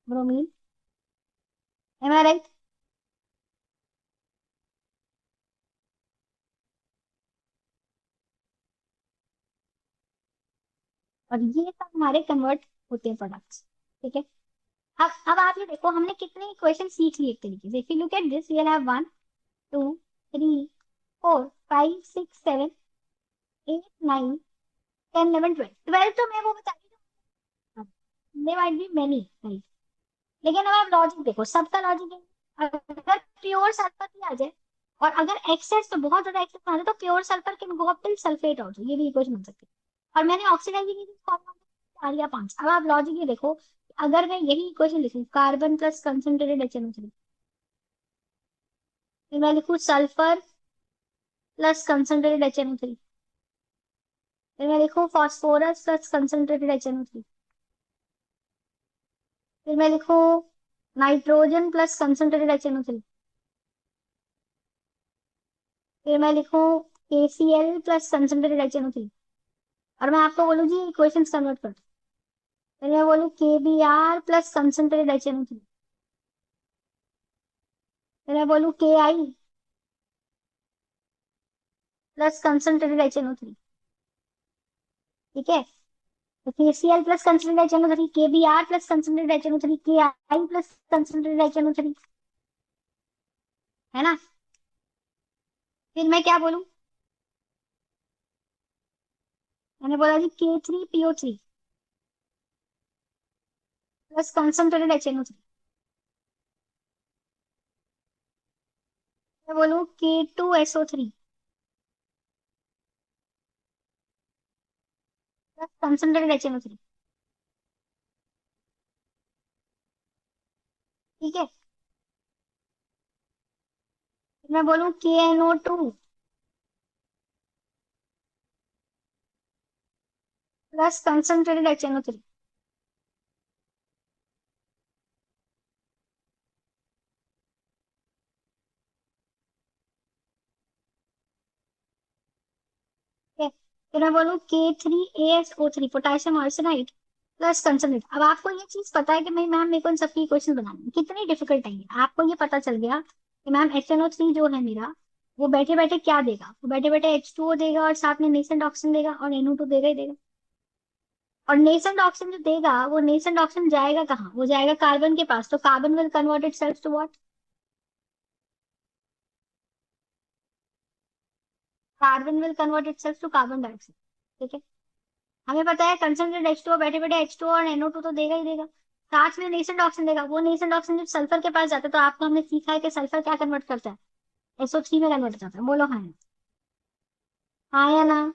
bromine. Am I right? और ये सब हमारे कन्वर्ट होते हैं प्रोडक्ट्स. ठीक है. अब आप ये देखो हमने कितने इक्वेशन सीख लिए एक तरीके से. If you look at this we will have 1 2 3 4 5 6 7 8 9 10 11 12. 12 तो मैं वो बता रही हूँ. They might be many right. लेकिन अब आप लॉजिक देखो. सबका लॉजिक है अगर प्योर सल्फर भी आ जाए और अगर एक्सेस तो बहुत ज्यादा एक्सेस आ जाए तो pure sulphur can go up till sulphate also. ये भी इक्वेशन बन सकती है. और मैंने ऑक्सीडाइजिंग एजेंट फॉर्मूला 4 या 5. अब आप लॉजिक ये देखो. अगर मैं यही इक्वेशन लिखूं कार्बन प्लस कंसंट्रेटेड HNO3 फिर मैं लिखूं सल्फर प्लस कंसंट्रेटेड HNO3 फिर मैं लिखूं फास्फोरस प्लस कंसंट्रेटेड HNO3 फिर मैं लिखूं नाइट्रोजन प्लस कंसंट्रेटेड HNO3 फिर मैं लिखूं KCl प्लस कंसंट्रेटेड HNO3 और मैं आपको बोलूं जी इक्वेशंस कन्वर्ट कर. फिर मैं बोलूं KBr प्लस कंसंट्रेटेड HNO3 फिर मैं बोलूं KI प्लस कंसंट्रेटेड HNO3. ठीक है. तो KCl plus concentrated HNO3 KBr plus concentrated HNO3 KI plus concentrated HNO3 है ना. फिर मैं क्या बोलूं. मैंने बोला जी K3PO3 प्लस कंसंट्रेटेड HNO3. मैं बोलूं K2SO3 प्लस कंसंट्रेटेड HNO3. ठीक है. फिर मैं बोलूं KNO2 प्लस कंसंट्रेटेड HNO3. ठीक है. फिर मैं बोलूं K3ASO3 potassium arsenide plus concentrate. अब आपको ये चीज पता है कि भाई मैम मेरे को इन सबकी इक्वेशन बनानी है. कितनी डिफिकल्ट है ये. आपको ये पता चल गया कि मैम HNO3 जो है मेरा वो बैठे बैठे क्या देगा. वो बैठे बैठे H2O देगा और साथ में नेसेंट ऑक्सीजन देगा और NO2 देगा ही देगा. और नेसेंट ऑक्सीजन जो देगा वो नेसेंट ऑक्सीजन जाएगा कहाँ. वो जाएगा कार्बन के पास. तो carbon will convert itself to what. Carbon will convert itself to carbon dioxide. ठीक है. हमें पता है कंसंट्रेट H2O बैठे बैठे H2O और NO2 तो देगा ही देगा. साथ में नेसेंट ऑक्सीजन देगा. वो नेसेंट ऑक्सीजन जब सल्फर के पास जाता है तो आपको हमने सीखा है कि सल्फर क्या कन्वर्ट करता है. SO3 में कन्वर्ट करता है. बोलो हाँ. हाँ या ना.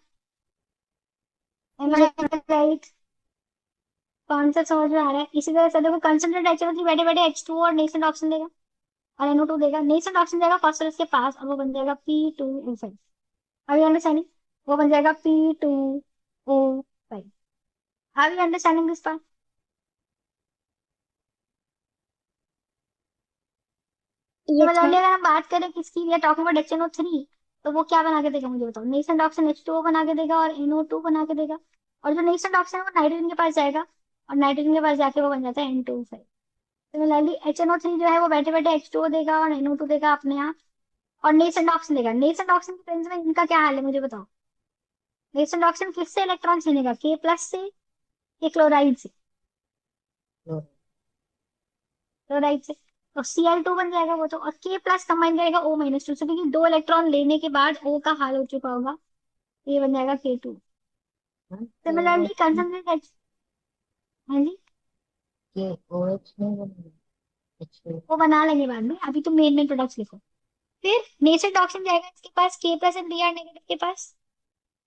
M I right? कॉन्सेप्ट समझ में आ रहा है? इसी तरह से देखो कंसंट्रेट HNO3 बैठे बैठे H2O और नेसेंट ऑक्सीजन देगा और NO2 देगा, नेसेंट ऑक्सीजन जाएगा फास्फोरस के पास और वो बन जाएगा P2O5। अभी अंडरस्टैंडिंग? वो बन जाएगा P2O5। अभी understanding this part? Yes similarly ma'am. अगर हम बात करें किसकी, we are talking about HNO3, तो वो क्या बना के देगा मुझे बताओ? नेसेंट ऑक्सीजन H2O बना के देगा और NO2 बना के देगा। और जो नेसेंट ऑक्सीजन है वो नाइट्रोजन के पास जाएगा और नाइट्रोजन के पास जाके वो बन जाता है N2O5। सिमिलरली HNO3 जो है वो बैठे बैठे H2O देगा और NO2 देगा अपने आप और नेसेंट ऑक्सीजन देगा। नेसेंट ऑक्सीजन के प्रेजेंस में इनका क्या हाल है मुझे बताओ? नेसेंट ऑक्सीजन किससे इलेक्ट्रॉन छीनेगा, K+ से या क्लोराइड से? क्लोराइड से। तो Cl2 बन जाएगा वो तो, और K+ कंबाइन करेगा O-2 से, क्योंकि दो इलेक्ट्रॉन लेने के बाद O का हाल हो चुका होगा, ये बन जाएगा K2। मैम के ओ सिमिलरली एच कंसंट्रेट H। हाँ जी। के ओ एच नहीं बनेगा। अच्छा। वो बना लेंगे बाद में, अभी तो मेन मेन प्रोडक्ट्स लिखो। फिर नेसेंट ऑक्सीजन जाएगा इसके पास K+ एंड Br- के पास।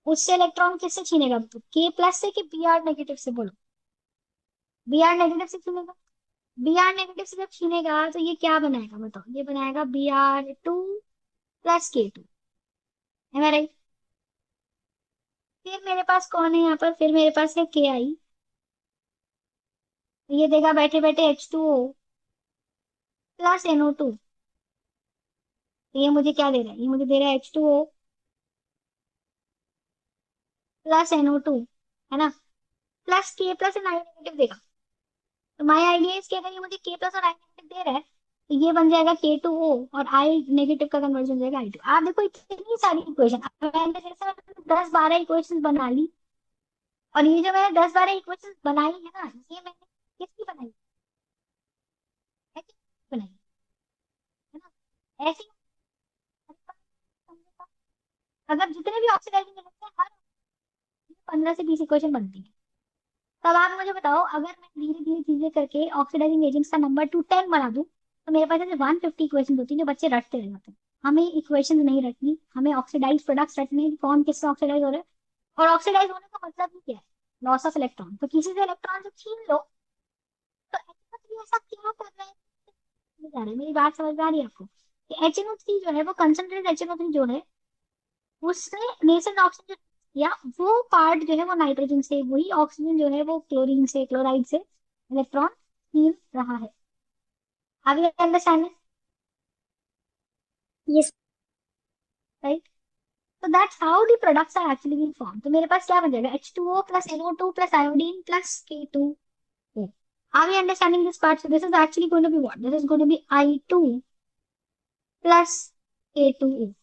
उससे इलेक्ट्रॉन किससे छीनेगा, K+ से कि Br- से बोलो? Br- से छीनेगा। Br- से जब छीनेगा तो ये क्या बनाएगा बताओ? ये बनाएगा Br2 + K2। है ना राइट? फिर मेरे पास कौन है यहाँ पर? फिर मेरे पास है Ki। ये देगा बैठे बैठे H2O + NO2। तो ये मुझे क्या दे रहा है? ये मुझे दे रहा है H2O + NO2, है ना? प्लस K+ एंड I- देगा। तो माई आइडिया इज कि अगर ये मुझे K+ और I- दे रहा है तो ये बन जाएगा K2O और I- का कन्वर्जन हो जाएगा I2। आप देखो इतनी सारी इक्वेशन, मैंने जैसे 10-12 इक्वेशन बना ली। और ये जो मैंने 10-12 इक्वेशन बनाई है ना, ये मैंने किसकी बनाई है? बनाई है ना ऐसी। अगर जितने भी ऑक्सीडाइजिंग एजेंट्स हैं, हर 15 से 20 इक्वेशन बनती है। तब आप मुझे बताओ, अगर मैं धीरे धीरे चीजें करके ऑक्सीडाइजिंग एजेंट्स का नंबर टू 10 बना दूं, तो मेरे पास ऐसे 150 इक्वेशन होती है जो बच्चे रटते रह जाते हैं। हमें इक्वेशन नहीं रटनी, हमें ऑक्सीडाइज प्रोडक्ट्स रटने हैं कि कौन किससे ऑक्सीडाइज हो रहा है। और ऑक्सीडाइज होने का मतलब ही क्या है? Loss of electron. तो किसी से इलेक्ट्रॉन जो छीन लो, तो HNO3 ऐसा क्या कर रहा है? नहीं जा रहा है, मेरी बात समझ में आ रही है आपको? कि HNO3 जो है वो कंसंट्रेट HNO3 जो है, उसने नेसेंट ऑक्सीजन या वो पार्ट जो है वो नाइट्रोजन से, वही ऑक्सीजन जो है वो क्लोरीन से, क्लोराइड से इलेक्ट्रॉन छीन रहा है। आगे अंडरस्टैंड? यस। राइट? तो that's how the products are actually being form. तो मेरे पास क्या बन जाएगा? H2O + NO2 + iodine + K2O। Are we understanding this part? So this is actually going to be what? This is going to be I2 + K2O।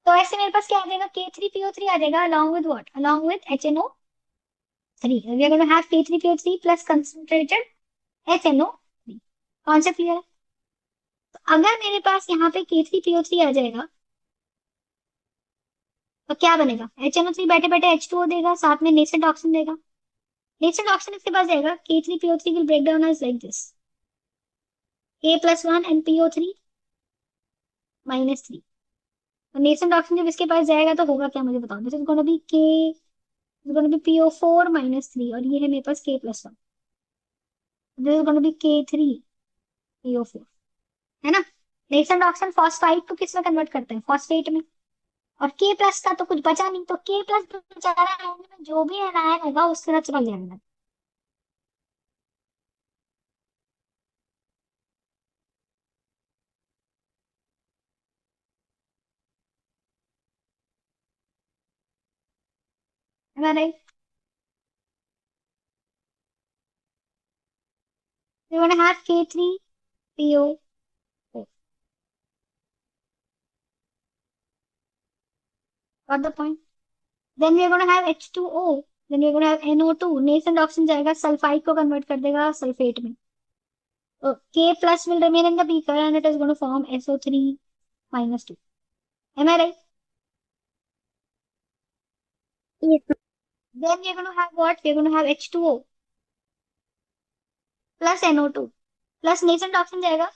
तो ऐसे मेरे पास क्या आ जाएगा? K3PO3 आ जाएगा along with what? Along with HNO3। We are going to have K3PO3 plus concentrated HNO3। Concept clear है? तो अगर मेरे पास यहाँ पे K3PO3 आ जाएगा तो क्या बनेगा? HNO3 बैठे बैठे H2O देगा, साथ में नेसेंट ऑक्सीजन देगा। नेसेंट ऑक्सीजन इसके पास जाएगा, K3PO3 will break down as like this: K+1 and PO3 - 3। तो नेसेंट ऑक्सीजन जब इसके पास जाएगा तो होगा क्या मुझे बताओ? This is gonna B PO4 - 3 और ये है मेरे पास K+1। This is gonna B K3PO4। है ना? नेसेंट ऑक्सीजन फॉस्फाइड को किस में कन्वर्ट करते हैं? फॉस्फेट में। और K+ का तो कुछ बचा नहीं, तो K+ बेचारा एंड में जो भी एनायन होगा उसके साथ चिपक जाएगा। है ना right? We're gonna have K3PO4। Got the point? Then we're gonna have H2O। Then we're gonna have NO2। Nascent oxygen जाएगा सल्फाइड को कन्वर्ट कर देगा सल्फेट में। तो K+ will remain in the beaker and it is going to form SO3 - 2। Am I right? Yes. Then we're going to have what? We're going to have H2O plus NO2 plus nascent oxygen जाएगा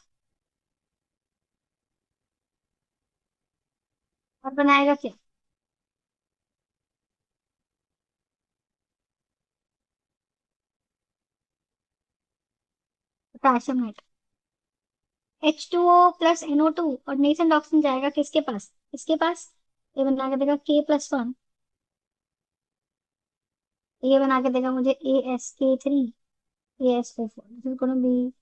और बनाएगा क्या? Potassium nitrate. H2O plus NO2 और नेसेंट ऑक्सीजन जाएगा किसके पास? इसके पास। ये बना के देगा K+1। ये बना के देगा मुझे AsK3, AsO4। This is gonna be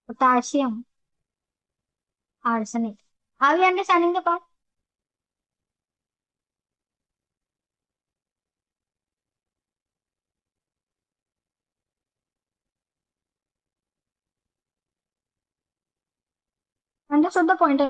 potassium arsenate. Are you understanding the part? Understood the point?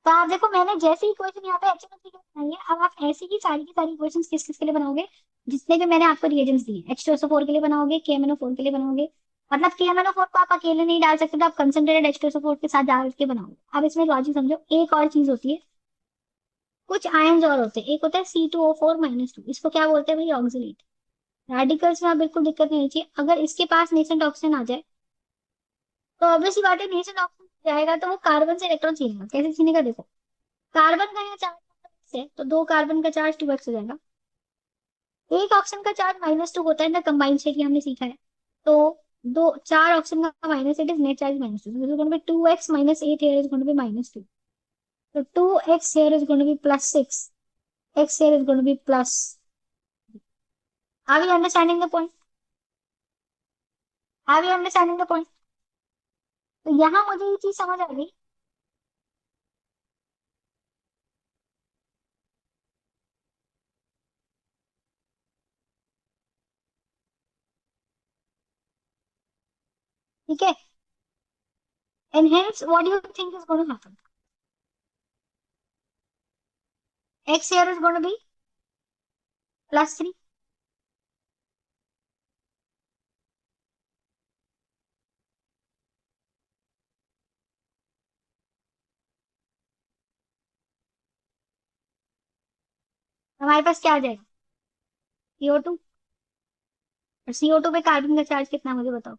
तो आप देखो, मैंने जैसे ही क्वेश्चन यहाँ पे HNO3 के लिए बनाई है, अब आप ऐसी ही सारी की सारी क्वेश्चन किस किस के लिए बनाओगे? जितने भी मैंने आपको रिएजेंट्स दिए, H2SO4 के लिए बनाओगे, KMNO4 के लिए बनाओगे। मतलब KMNO4 को आप अकेले नहीं डाल सकते, तो आप कंसंट्रेटेड H2SO4 के साथ डाल के बनाओगे। अब इसमें लॉजिक समझो, एक और चीज होती है। कुछ आयन्स और होते हैं, एक होता है C2O4-2, इसको क्या बोलते हैं भाई? ऑक्सीलेट। रेडिकल्स में आप बिल्कुल दिक्कत नहीं होनी चाहिए। अगर इसके पास नेसेंट ऑक्सीजन आ जाए, तो ऑब्वियसली बात है, नेसेंट ऑक्सीजन जाएगा तो वो कार्बन से इलेक्ट्रॉन छीनेगा। कैसे छीनेगा देखो, कार्बन का यहाँ चार्ज है, तो दो कार्बन का चार्ज 2x हो जाएगा। एक ऑक्सीजन का चार्ज -2 होता है ना कंबाइंड स्टेट, ये हमने सीखा है। तो दो चार ऑक्सीजन का minus eight is net charge -2, so this is going to be 2x minus 8 here is going to be -2, so 2x here is going to be +6, x here is going to be plus। Are we understanding the point? Are we understanding the point? तो यहाँ मुझे ये चीज समझ आ गई। ठीक है, and hence what do you think is going to happen? X here is going to be +3। हमारे पास क्या आ जाएगा? CO2। और CO2 पे कार्बन का चार्ज कितना है मुझे बताओ?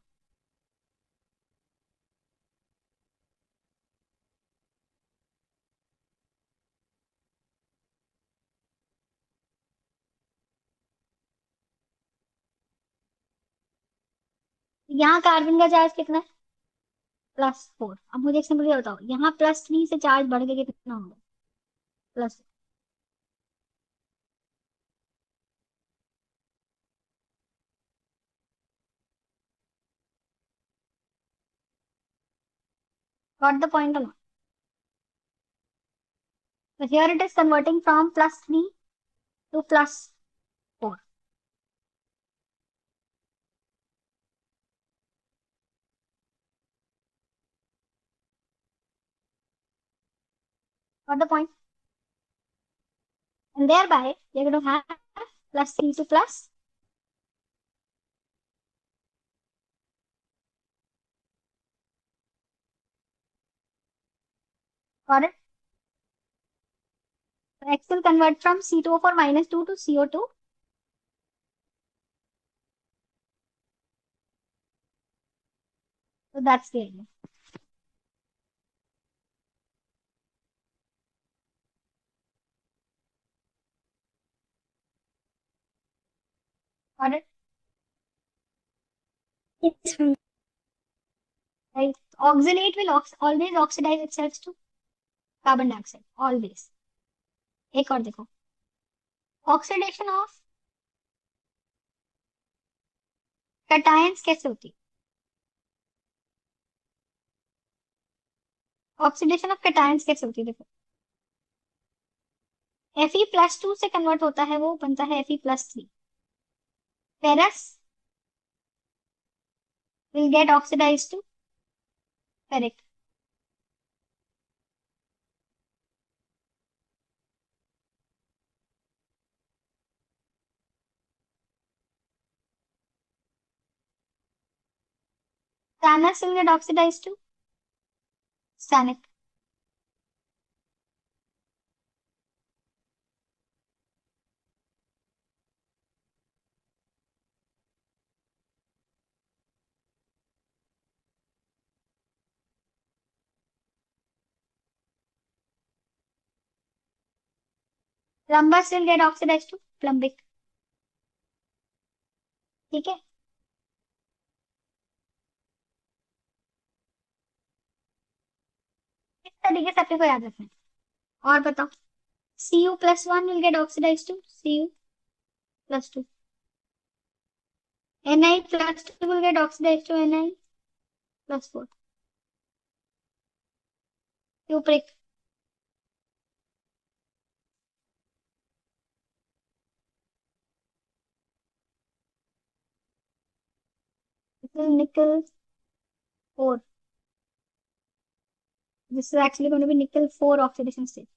यहाँ कार्बन का चार्ज कितना है? +4। अब मुझे एक सिंपल बताओ, यहाँ +3 से चार्ज बढ़ के कितना होगा? Plus. Got the point? So here it is converting from +3 to +4। Got the point? And thereby you're going to have +3 to plus. Got it? So X will convert from C2O4-2 to CO2. So that's the idea. Got it? It's fine. Right. Oxalate will always oxidize itself to carbon dioxide. Always. एक और देखो, ऑक्सीडेशन ऑफ कैटायंस कैसे होती है? ऑक्सीडेशन ऑफ कैटायंस कैसे होती है देखो, Fe+2 से कन्वर्ट होता है, वो बनता है Fe+3। Ferrous will get oxidized to ferric। Stannous will get oxidized to stannic। Rhombus will get oxidized to plumbic। ठीक है, इस तरीके से अपने को याद रखना है। और बताओ, Cu+1 will get oxidized to Cu+2, Na+2 will get oxidized to Na+4. Cupric, this is nickel 4. This is actually going to be nickel 4 oxidation state.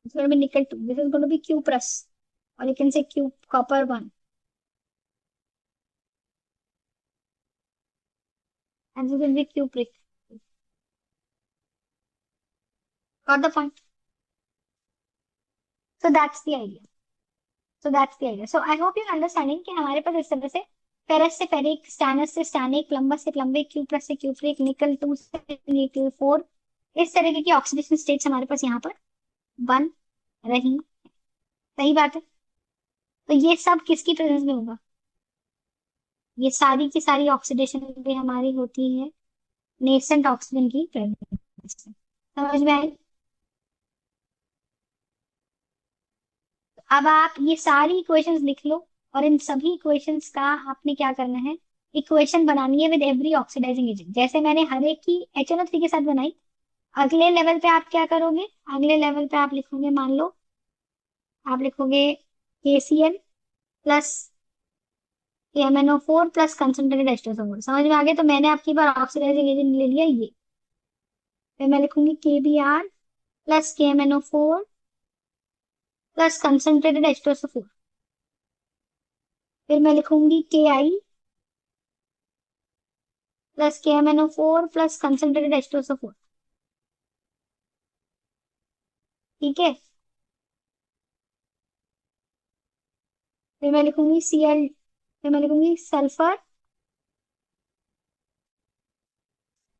This is going to be nickel 2. This is going to be Q+, or you can say copper 1, and this will be cupric. Got the point? So that's the idea. So I hope you're understanding कि हमारे पास इस तरह से फेरस से फेरिक, स्टैनस से स्टैनिक, प्लम्बस से प्लम्बिक, Q+ से क्यूप्रिक, nickel 2 से nickel 4, इस तरीके की ऑक्सीडेशन स्टेट्स हमारे पास यहाँ पर बन रही। सही बात है। तो ये सब किसकी प्रेजेंस में होगा? ये सारी की सारी ऑक्सीडेशन भी हमारी होती है नेसेंट ऑक्सीजन की प्रेजेंस में। समझ में आई? अब आप ये सारी इक्वेशंस लिख लो, और इन सभी इक्वेशंस का आपने क्या करना है, इक्वेशन बनानी है विद एवरी ऑक्सीडाइजिंग एजेंट। जैसे मैंने हर एक की HNO3 के साथ बनाई, अगले लेवल पे आप क्या करोगे, अगले लेवल पे आप लिखोगे, मान लो आप लिखोगे KCl+KMnO4 प्लस कंसनट्रेटेड H2SO4। समझ में आ गया? तो मैंने आपकी बार ऑक्सीडाइजिंग एजेंट ले लिया ये। फिर मैं लिखूंगी KBr+KMnO4 प्लस कंसनट्रेटेड H2SO4। फिर मैं लिखूंगी KI+KMnO4 प्लस कंसनट्रेटेड H2SO4। ठीक है, फिर मैं लिखूंगी sulphur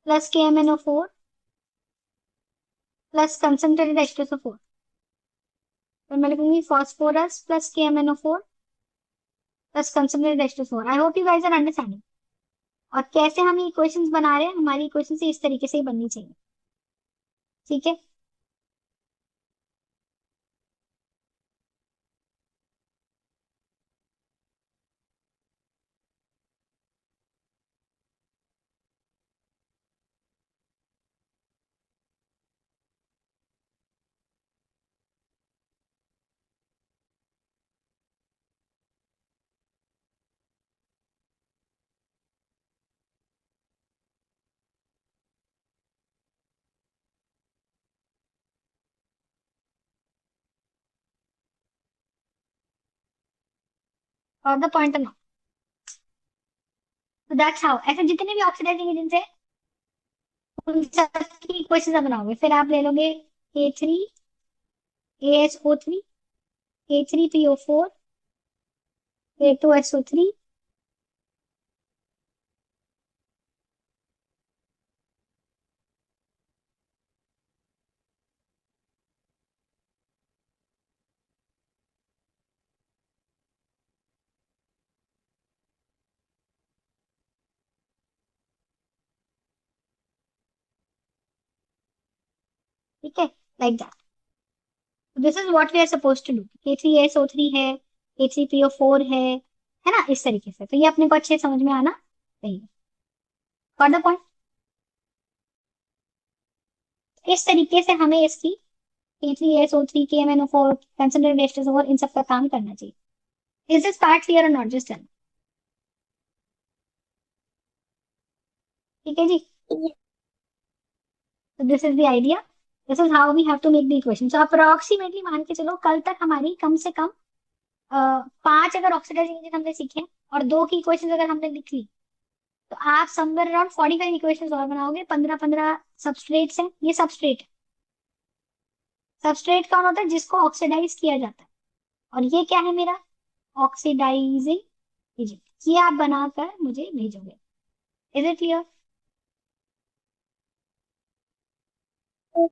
plus KMnO4 plus concentrated H2SO4। फिर मैं लिखूंगी phosphorus plus KMnO4 plus concentrated H2SO4। I hope you guys are understanding. और कैसे हम ये इक्वेशंस बना रहे हैं, हमारी इक्वेशन से इस तरीके से ही बननी चाहिए। ठीक है, और द पॉइंट नाउ, तो दैट्स हाउ, ऐसे जितने भी ऑक्सीडाइजिंग एजेंट्स है उन सब की इक्वेशन बनाओगे। फिर आप ले लोगे A3ASO3, A3PO4, A2SO3, ठीक है, like that. This is what we are suppose to do. A3SO3 है, A3PO4 है ना, इस तरीके से। तो ये अपने को अच्छे समझ में आना चाहिए। Got the point? इस तरीके से हमें इसकी A3SO3, KMnO4, कंसंट्रेटेड H2SO4, इन सब का काम करना चाहिए। इज दिस पार्ट क्लियर और नॉट? Just done. ठीक है जी। तो this is the idea, this is how we have to make the equation. So approximately मान के चलो कल तक हमारी कम से कम 5 अगर ऑक्सीडाइजिंग एजेंट हमने सीखे और 2 की इक्वेशन अगर हमने लिख ली, तो आप समवेयर अराउंड 45 इक्वेशन और बनाओगे। 15-15 सबस्ट्रेट्स हैं, ये सबस्ट्रेट है। सबस्ट्रेट कौन होता है? जिसको ऑक्सीडाइज किया जाता है। और ये क्या है मेरा? Oxidising agent. ये आप बनाकर मुझे भेजोगे। Is it clear?